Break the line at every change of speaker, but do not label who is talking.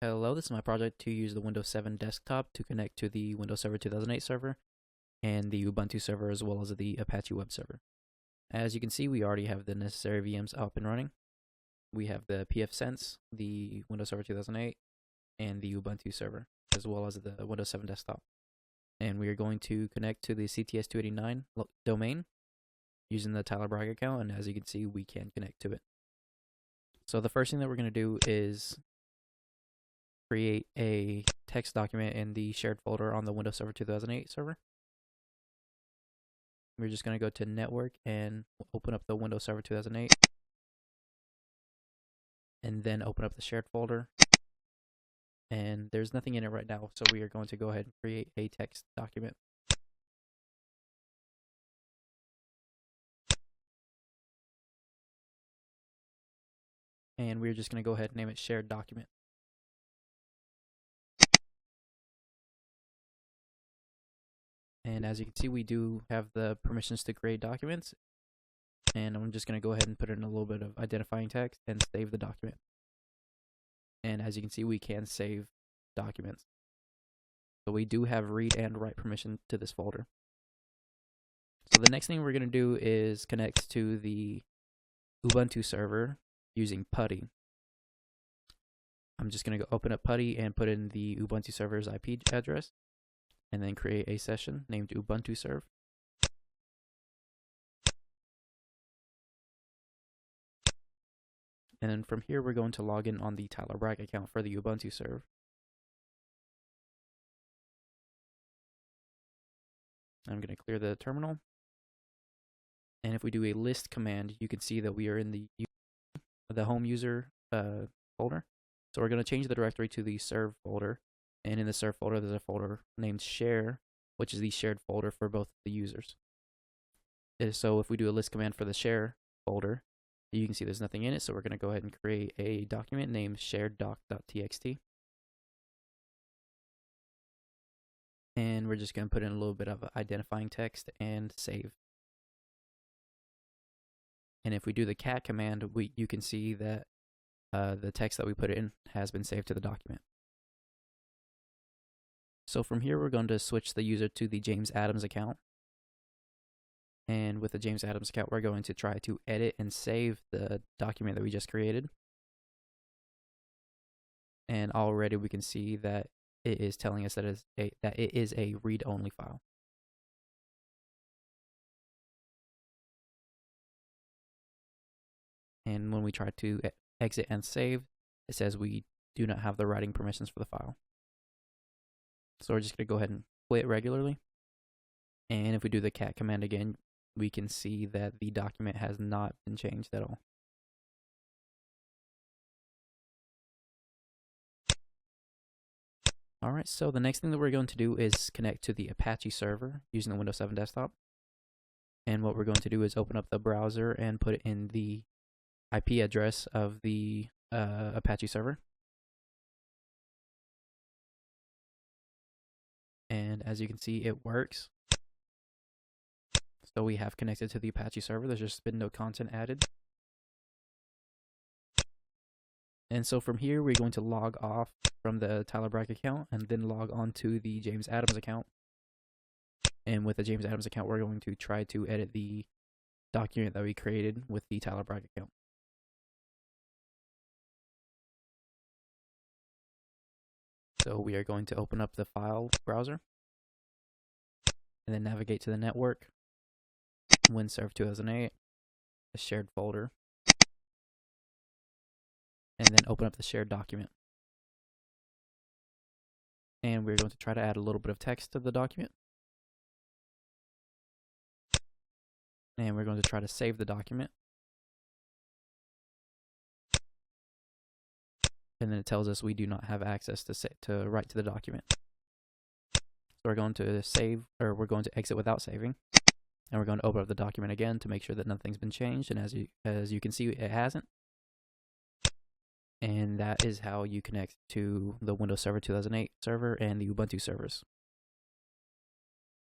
Hello, this is my project to use the Windows 7 desktop to connect to the Windows Server 2008 server and the Ubuntu server as well as the Apache web server. As you can see, we already have the necessary VMs up and running. We have the pfSense, the Windows Server 2008, and the Ubuntu server, as well as the Windows 7 desktop. And we are going to connect to the CTS289 domain using the Tyler Bragg account, and as you can see, we can connect to it. So the first thing that we're going to do is create a text document in the shared folder on the Windows Server 2008 server. We're just going to go to Network and open up the Windows Server 2008 and then open up the shared folder. And there's nothing in it right now, so we are going to go ahead and create a text document. And we're just going to go ahead and name it shared document. And as you can see, we do have the permissions to create documents. And I'm just going to go ahead and put in a little bit of identifying text and save the document. And as you can see, we can save documents. So we do have read and write permission to this folder. So the next thing we're going to do is connect to the Ubuntu server using PuTTY. I'm just going to go open up PuTTY and put in the Ubuntu server's IP address, and then create a session named Ubuntu Serve. And then from here, we're going to log in on the Tyler Bragg account for the Ubuntu Serve. I'm going to clear the terminal. And if we do a list command, you can see that we are in the home user folder. So we're going to change the directory to the serve folder. And in the serve folder, there's a folder named share, which is the shared folder for both the users. So if we do a list command for the share folder, you can see there's nothing in it. So we're going to go ahead and create a document named shareddoc.txt. And we're just going to put in a little bit of identifying text and save. And if we do the cat command, you can see that the text that we put in has been saved to the document. So from here, we're going to switch the user to the James Adams account. And with the James Adams account, we're going to try to edit and save the document that we just created. And already we can see that it is telling us that it is a read-only file. And when we try to exit and save, it says we do not have the writing permissions for the file. So we're just going to go ahead and quit regularly. And if we do the cat command again, we can see that the document has not been changed at all. Alright, so the next thing that we're going to do is connect to the Apache server using the Windows 7 desktop. And what we're going to do is open up the browser and put in the IP address of the Apache server. And as you can see, it works. So we have connected to the Apache server. There's just been no content added. And so from here, we're going to log off from the Tyler Bragg account and then log on to the James Adams account. And with the James Adams account, we're going to try to edit the document that we created with the Tyler Bragg account. So we are going to open up the file browser and then navigate to the network, WinServe 2008, the shared folder, and then open up the shared document. And we're going to try to add a little bit of text to the document. And we're going to try to save the document. And then it tells us we do not have access to write to the document. So we're going to we're going to exit without saving. And we're going to open up the document again to make sure that nothing's been changed. And as you can see, it hasn't. And that is how you connect to the Windows Server 2008 server and the Ubuntu servers.